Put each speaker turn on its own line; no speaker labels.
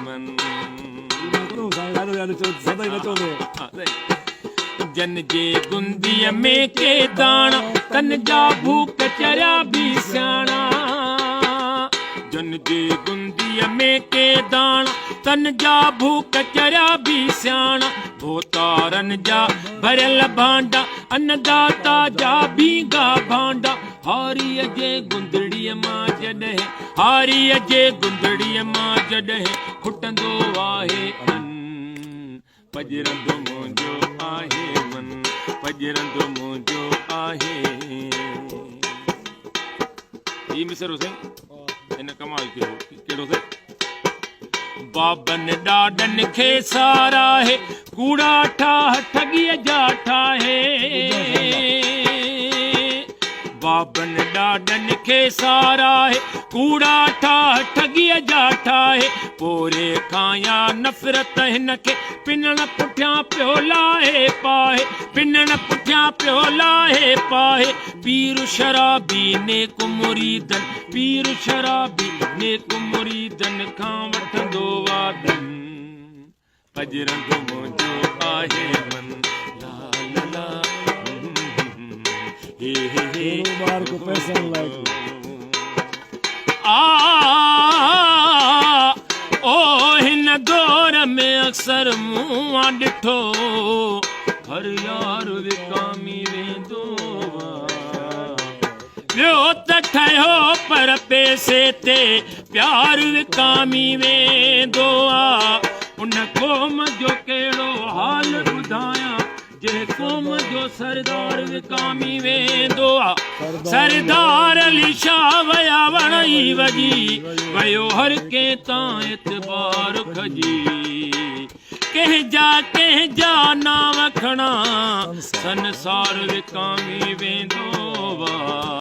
मन
सदा ही नचोंदे
जन जे गुंदीअ में के दाणा तन जा भूख चरिया भी सियाणा जन जे गुंदीअ में के दाणा तन जा भूख चरिया भी सियाणा भोतारन जा भरियल भांडा अन्नदाता जा भीगा भांडा हारीअ जे गुंदड़ीअ मां जॾहिं हारीअ जे गुंदड़ीअ मां जॾहिं खुटंदो आहे अन पजरंदो मुंहिंजो आहे मन पजरंदो मुंहिंजो आहे ही मिसर हुसैन इन कमाल कयो कहिड़ो से बाबन ॾाॾनि खे सारा है कूड़ा ठाह ठॻीअ जा ठाहे बाबन ॾाॾनि खे सारा है कूड़ा ठाह ठॻीअ जा ठाहे पोरे खां या नफ़रत हिन खे पिनण पुठियां पियो लाहे पाए पिनण पुठियां पियो लाहे पाए पीर शराबी नेक मुरीदन पीर शराबी नेक मुरीदन खां वठंदो वादन पजरंदो मुंहिंजो आहे मन ला ला ला हे हे हे
बार को पैसा लाइक
ओ हिन दौर में अक्सर मूं ॾिठो हर यार विकामी वेंदो ॿियो त ठहियो पर पैसे ते प्यार विकामी वेंदो आहे उन क़ौम जो कहिड़ो हाल ॿुधायां जे क़ौम जो सरदार विकामी वेंदो आहे सरदार अली शाह वया वणई वॼी वयो हर कंहिं तां एतबार खजी कंहिंजा नाम खणा संसार विकामी वेंदो आहे